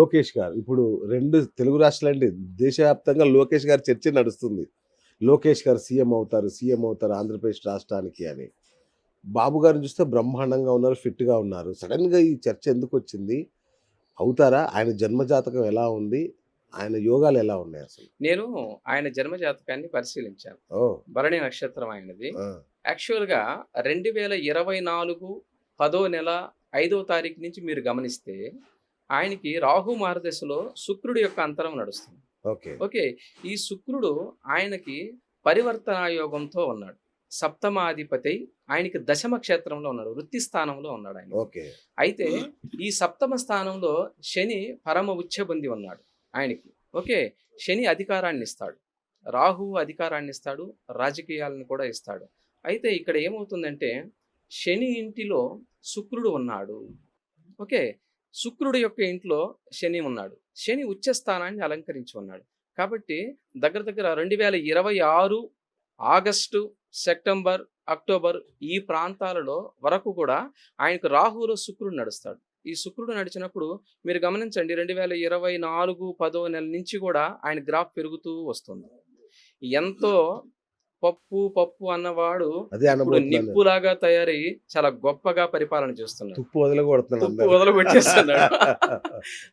లోకేష్ గారు ఇప్పుడు 2 తెలుగు రాష్ట్రాలంటే దేశవ్యాప్తంగా లోకేష్ గారి చర్చ నడుస్తుంది. లోకేష్ గారు సీఎం అవుతారు ఆంధ్రప్రదేశ్ రాష్ట్రానికి అని. బాబు గారిని చూస్తే బ్రహ్మాండంగా ఉన్నారు, ఫిట్‌గా ఉన్నారు. సడెన్‌గా ఈ చర్చ ఎందుకొచ్చింది? అవుతారా? ఆయన జన్మజాతకం ఎలా ఉంది? ఆయన యోగాలు ఎలా ఉన్నాయి అసలు? నేను ఆయన జన్మ జాతకాన్ని పరిశీలించాను. ఓహ్! భరణి నక్షత్రం ఆయనది. ఆ! యాక్చువల్‌గా 2024 10వ నెల 5వ తారీఖు నుంచి మీరు గమనిస్తే, ఆయనకి రాహు మార్గదశలో శుక్రుడి యొక్క అంతరం నడుస్తుంది. ఓకే. ఓకే. ఈ శుక్రుడు ఆయనకి పరివర్తనా యోగంతో ఉన్నాడు. సప్తమాధిపతి ఆయనకి దశమ క్షేత్రంలో ఉన్నాడు. వృత్తి స్థానంలో ఉన్నాడు ఆయన. ఓకే. అయితే ఈ సప్తమ స్థానంలో శని పరమ ఉచ్చబొంది ఉన్నాడు ఆయనకి. ఓకే. శని అధికారాన్ని ఇస్తాడు. రాహువు అధికారాన్ని ఇస్తాడు. రాజకీయాలను కూడా ఇస్తాడు. అయితే ఇక్కడ ఏమవుతుందంటే శని ఇంటిలో శుక్రుడు ఉన్నాడు. ఓకే. శుక్రుడు యొక్క ఇంట్లో శని ఉన్నాడు. శని ఉచ్చ స్థానాన్ని అలంకరించి ఉన్నాడు. కాబట్టి దగ్గర దగ్గర 2026 ఆగస్టు, సెప్టెంబర్, అక్టోబర్ ఈ ప్రాంతాలలో వరకు కూడా ఆయనకు రాహువులో శుక్రుడు నడుస్తాడు. ఈ శుక్రుడు నడిచినప్పుడు మీరు గమనించండి 2024 10వ నెల నుంచి కూడా ఆయన గ్రాఫ్ పెరుగుతూ వస్తుంది. ఎంతో పప్పు అన్నవాడు అదే ఇప్పుడు అనబోతున్నాను. నిప్పులాగా తయారై చాలా గొప్పగా పరిపాలన చేస్తున్నాడు. తుప్పు వదలగొడుతున్నాడు తుప్పు అందరూ. వదలగొట్టేస్తున్నాడు.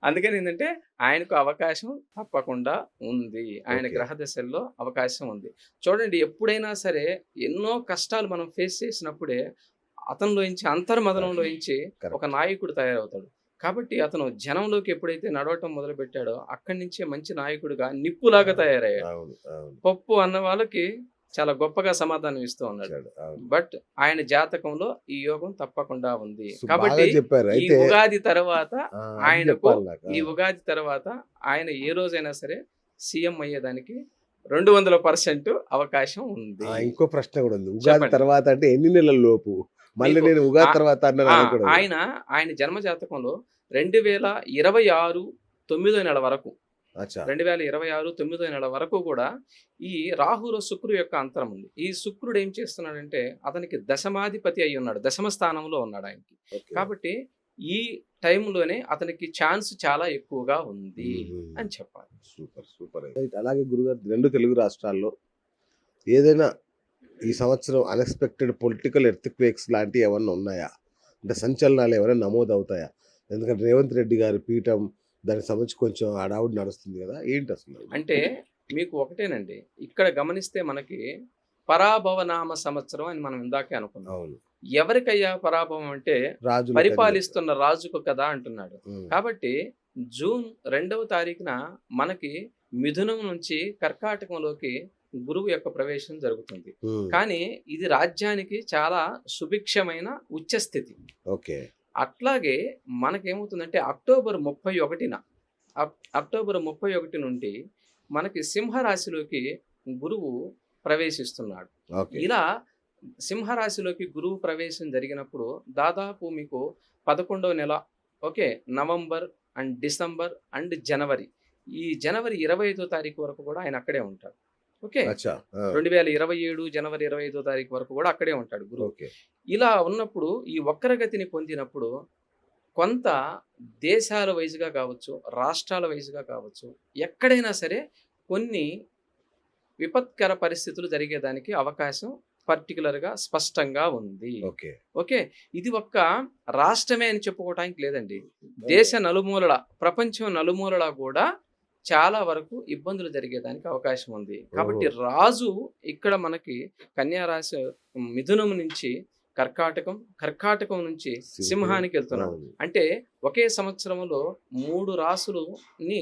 అందుకని ఏంటంటే ఆయనకు అవకాశం తప్పకుండా ఉంది. ఆయన ఓకే. గ్రహ దశల్లో అవకాశం ఉంది. చూడండి ఎప్పుడైనా సరే ఎన్నో కష్టాలు మనం ఫేస్ చేసినప్పుడే అతనిలోంచి అంతర్మదనంలోంచి ఒక కరెక్ట్. నాయకుడు తయారవుతాడు. కాబట్టి అతను జనంలోకి ఎప్పుడైతే నడవటం మొదలుపెట్టాడో అక్కడి నుంచే మంచి నాయకుడిగా నిప్పులాగా తయారయ్యాడు. అవును. అవును. పప్పు అన్న వాళ్ళకి చాలా గొప్పగా సమాధానం ఇస్తూ ఉన్నాడు. అవును. బట్ ఆయన జాతకంలో ఈ యోగం తప్పకుండా ఉంది. సో కాబట్టి బాగా చెప్పారు. ఈ అయితే ఉగాది తర్వాత అది ఆయనకు చెప్పాలి నాకు. ఈ ఉగాది తర్వాత ఆయన ఏ రోజైనా సరే సీఎం అయ్యేదానికి 200% అవకాశం ఉంది. ఇంకో ప్రశ్న కూడా ఉంది. ఉగాది చెప్పండి. తర్వాత అంటే ఎన్ని నెలల లోపు? మళ్ళీ మీకు నేను ఉగాది ఆ- తర్వాత అన్నాను ఆ, అనకూడదు. ఆయన జన్మ జాతకంలో 2026 9వ నెల వరకు అచ్చా. 2026 9వ నెల వరకు కూడా ఈ రాహులో శుక్రుడు యొక్క అంతరం ఉంది. ఈ శుక్రుడు ఏం చేస్తున్నాడంటే అతనికి దశమాధిపతి అయి ఉన్నాడు. దశమ స్థానంలో ఉన్నాడు ఆయనకి. ఓకే. కాబట్టి ఈ టైంలోనే అతనికి ఛాన్స్ చాలా ఎక్కువగా ఉంది అని చెప్పాలి. Super super. రైట్. అలాగే గురుగారు 2 తెలుగు రాష్ట్రాల్లో ఏదైనా ఈ సంవత్సరం అన్ఎక్స్పెక్టెడ్ పొలిటికల్ ఎర్త్క్వేక్స్ లాంటివి ఏమన్నా ఉన్నాయా? అంటే సంచలనాలు ఏమైనా నమోదవుతాయా? ఎందుకంటే రేవంత్ రెడ్డి గారి పీఠం దానికి సంబంధించి కొంచెం హడావుడి నడుస్తుంది కదా, ఏంటి అసలు? అంటే మీకు ఒకటేనండి, ఇక్కడ గమనిస్తే మనకి పరాభవనామ సంవత్సరం అని మనం ఇందాకే అనుకున్నాం. అవును. ఎవరికయ్యా పరాభవం అంటే రాజు పరిపాలిస్తున్న రాజుకు కదా అంటున్నాడు. కాబట్టి జూన్ 2వ తారీఖున మనకి మిథునం నుంచి కర్కాటకంలోకి గురువు యొక్క ప్రవేశం జరుగుతుంది. కానీ ఇది రాజ్యానికి చాలా సుభిక్షమైన ఉచ్చస్థితి. ఓకే. అట్లాగే మనకేమవుతుందంటే అక్టోబర్ 31 నుండి మనకి సింహరాశిలోకి గురువు ప్రవేశిస్తున్నాడు. ఓకే. ఇలా సింహరాశిలోకి గురువు ప్రవేశం జరిగినప్పుడు దాదాపు మీకు 11వ నెల, okay, November and December and January, ఈ జనవరి 25వ తారీఖు వరకు కూడా ఆయన అక్కడే ఉంటాడు. ఓకే. అచ్చా. 2027 జనవరి 25వ తారీఖు వరకు కూడా అక్కడే ఉంటాడు గురువు. ఓకే. ఇలా ఉన్నప్పుడు ఈ వక్రగతిని పొందినప్పుడు కొంత దేశాల వైజ్గా కావచ్చు, రాష్ట్రాల వైజ్గా కావచ్చు, ఎక్కడైనా సరే కొన్ని విపత్కర పరిస్థితులు జరిగేదానికి అవకాశం పర్టికులర్గా స్పష్టంగా ఉంది. ఓకే. ఓకే. ఇది ఒక్క రాష్ట్రమే అని చెప్పుకోవటానికి లేదండి. దేశ నలుమూలల, ప్రపంచం నలుమూలల కూడా చాలా వరకు ఇబ్బందులు జరిగేదానికి అవకాశం ఉంది. కాబట్టి రాజు ఇక్కడ మనకి కన్యా రాశి, మిథునం నుంచి కర్కాటకం నుంచి సింహానికి వెళ్తున్నాడు. అవును. అంటే ఒకే సంవత్సరంలో 3 రాసులని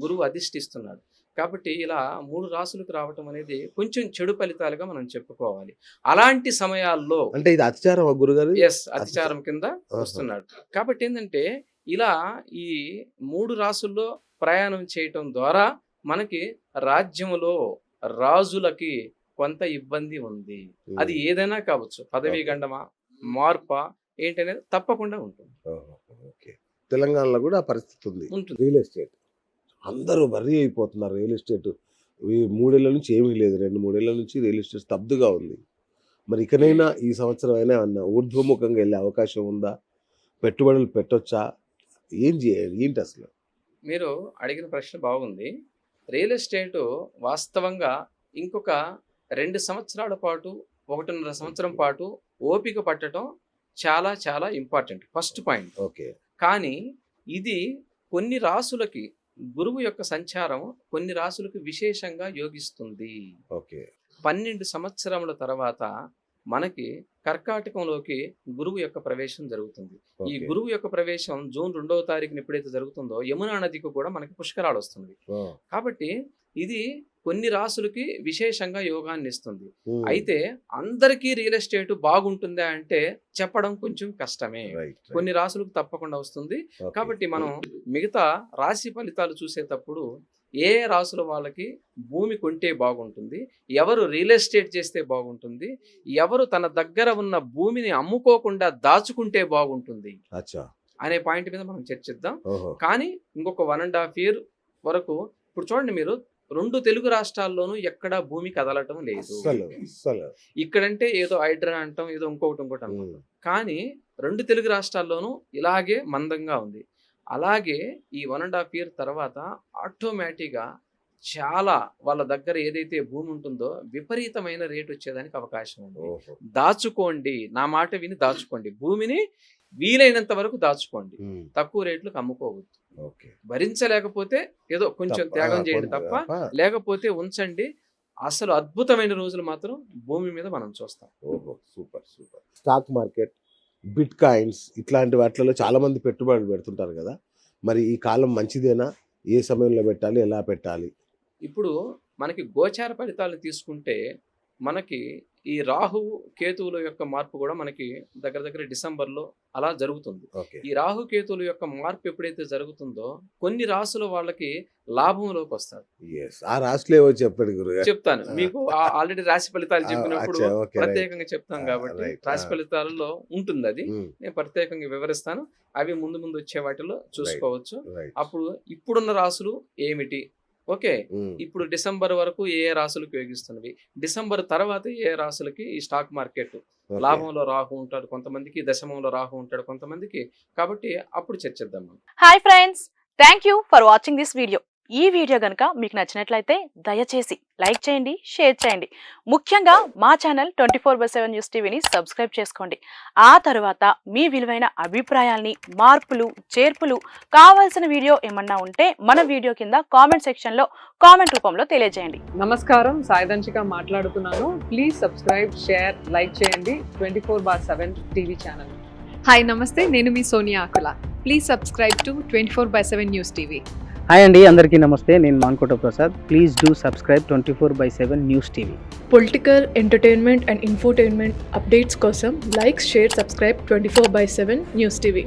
గురువు అధిష్ఠిస్తున్నాడు. కాబట్టి ఇలా 3 రాసులకు రావటం అనేది కొంచెం చెడు ఫలితాలుగా మనం చెప్పుకోవాలి. అలాంటి సమయాల్లో అంటే ఇది అతిచారం గురుగారు? అతిచారం కింద వస్తున్నాడు. కాబట్టి ఏంటంటే ఇలా ఈ 3 రాసుల్లో ప్రయాణం చేయటం ద్వారా మనకి రాజ్యములో రాజులకి కొంత ఇబ్బంది ఉంది. అది ఏదైనా కావచ్చు, పదవీ గండమా, మార్పా ఏంటనేది తప్పకుండా ఉంటుంది. ఓకే. తెలంగాణలో కూడా ఆ పరిస్థితి ఉంది. రియల్ ఎస్టేట్ అందరూ వర్రీ అయిపోతున్నారు. రియల్ ఎస్టేట్ ఈ 3 ఏళ్ల నుంచి ఏమీ లేదు. 2-3 ఏళ్ల నుంచి రియల్ ఎస్టేట్ స్తబ్దుగా ఉంది. మరి ఇకనైనా ఈ సంవత్సరం అయినా ఊర్ధ్వముఖంగా వెళ్ళే అవకాశం ఉందా? పెట్టుబడులు పెట్టొచ్చా? ఏం చేయాలి? ఏంటి అసలు? మీరు అడిగిన ప్రశ్న బాగుంది. రియల్ ఎస్టేట్ వాస్తవంగా ఇంకొక 2 సంవత్సరాల పాటు, 1.5 సంవత్సరం పాటు ఓపిక పట్టడం చాలా చాలా ఇంపార్టెంట్. First point. ఓకే. కానీ ఇది కొన్ని రాసులకి గురువు యొక్క సంచారం కొన్ని రాసులకు విశేషంగా యోగిస్తుంది. ఓకే. 12 సంవత్సరముల తర్వాత మనకి కర్కాటకంలోకి గురువు యొక్క ప్రవేశం జరుగుతుంది. ఈ ఓకే. గురువు యొక్క ప్రవేశం జూన్ 2వ తారీఖున ఎప్పుడైతే జరుగుతుందో యమునా నదికి కూడా మనకి పుష్కరాలు వస్తుంది. ఆ. కాబట్టి ఇది కొన్ని రాసులకి విశేషంగా యోగాన్ని ఇస్తుంది. ఉమ్. అయితే అందరికీ రియల్ ఎస్టేట్ బాగుంటుందా అంటే చెప్పడం కొంచెం కష్టమే. Right, right. కొన్ని రాసులకు తప్పకుండా వస్తుంది. ఓకే. కాబట్టి మనం మిగతా రాశి ఫలితాలు చూసేటప్పుడు ఏ రాసుల వాళ్ళకి భూమి కొంటే బాగుంటుంది, ఎవరు రియల్ ఎస్టేట్ చేస్తే బాగుంటుంది, ఎవరు తన దగ్గర ఉన్న భూమిని అమ్ముకోకుండా దాచుకుంటే బాగుంటుంది అచ్చా. అనే పాయింట్ మీద మనం చర్చిద్దాం. ఓహో. కానీ ఇంకొక 1.5 year వరకు ఇప్పుడు చూడండి, మీరు 2 తెలుగు రాష్ట్రాల్లోనూ ఎక్కడా భూమి కదలటం లేదు. అస్సలు. ఇక్కడంటే ఏదో హైడ్రా అంటాం, ఏదో ఇంకొకటి అంటాం. ఉమ్. కానీ 2 తెలుగు రాష్ట్రాల్లోనూ ఇలాగే మందంగా ఉంది. అలాగే ఈ 1.5 year తర్వాత ఆటోమేటిక్గా చాలా వాళ్ళ దగ్గర ఏదైతే భూమి ఉంటుందో విపరీతమైన రేట్ వచ్చేదానికి అవకాశం ఉంది. ఓహో. దాచుకోండి, నా మాట విని దాచుకోండి. భూమిని వీలైనంత వరకు దాచుకోండి. ఉమ్. తక్కువ రేట్లకు అమ్ముకోవద్దు. ఓకే. భరించలేకపోతే ఏదో కొంచెం త్యాగం చేయండి తప్ప, లేకపోతే ఉంచండి. అసలు అద్భుతమైన రోజులు మాత్రం భూమి మీద మనం చూస్తాం. ఓహో, super super. Stock market, bit coins ఇట్లాంటి వాటిలో చాలా మంది పెట్టుబడులు పెడుతుంటారు కదా, మరి ఈ కాలం మంచిదేనా? ఏ సమయంలో పెట్టాలి, ఎలా పెట్టాలి? ఇప్పుడు మనకి గోచార ఫలితాలను తీసుకుంటే మనకి ఈ రాహువు కేతువుల యొక్క మార్పు కూడా మనకి దగ్గర డిసెంబర్లో అలా జరుగుతుంది. ఓకే. ఈ రాహు కేతువుల యొక్క మార్పు ఎప్పుడైతే జరుగుతుందో కొన్ని రాసుల వాళ్ళకి లాభంలోకి వస్తారు. ఎస్, ఆ రాశిలో ఏవో చెప్పండి గురుగారు. చెప్తాను మీకు. ఆల్రెడీ రాశి ఫలితాలు చెప్పినప్పుడు అచ్చా, ఓకే, రైట్. ప్రత్యేకంగా చెప్తాం కాబట్టి రైట్. రాశి ఫలితాలలో ఉంటుంది అది. ఉమ్. నేను ప్రత్యేకంగా వివరిస్తాను. అవి ముందు వచ్చే వాటిలో చూసుకోవచ్చు. రైట్. అప్పుడు ఇప్పుడున్న రాసులు ఏమిటి, ఓకే, ఉమ్. ఇప్పుడు డిసెంబర్ వరకు ఏ రాసులకు ఉపయోగిస్తున్నవి, డిసెంబర్ తర్వాత ఏ రాసులకి ఈ స్టాక్ మార్కెట్ ఓకే. లాభంలో రాహు ఉంటాడు, కొంతమందికి దశమంలో రాహు ఉంటాడు కొంతమందికి. కాబట్టి అప్పుడు చర్చిద్దాం మనం. Hi friends, thank you for watching this video. ఈ వీడియో గనుక మీకు నచ్చినట్లయితే దయచేసి లైక్ చేయండి, షేర్ చేయండి. ముఖ్యంగా మా ఛానల్ 24/7 న్యూస్ టీవీని సబ్స్క్రైబ్ చేసుకోండి. ఆ తర్వాత మీ విలువైన అభిప్రాయాల్ని, మార్పులు, చేర్పులు, కావాల్సిన వీడియో ఏమన్నా ఉంటే మన వీడియో కింద కామెంట్ సెక్షన్లో కామెంట్ రూపంలో తెలియజేయండి. నమస్కారం, సాయిదంచిక మాట్లాడుతున్నాను. ప్లీజ్ సబ్స్క్రైబ్, షేర్, లైక్ చేయండి 24/7 టీవీ ఛానల్. హాయ్ నమస్తే, నేను మీ Sonia Akula. Please subscribe to 24/7 news TV. Hi అండి, అందరికీ నమస్తే. నేను Mankota Prasad. Please do subscribe 24/7 news TV. Political, entertainment and infotainment updates కోసం like, share, subscribe 24/7 news TV.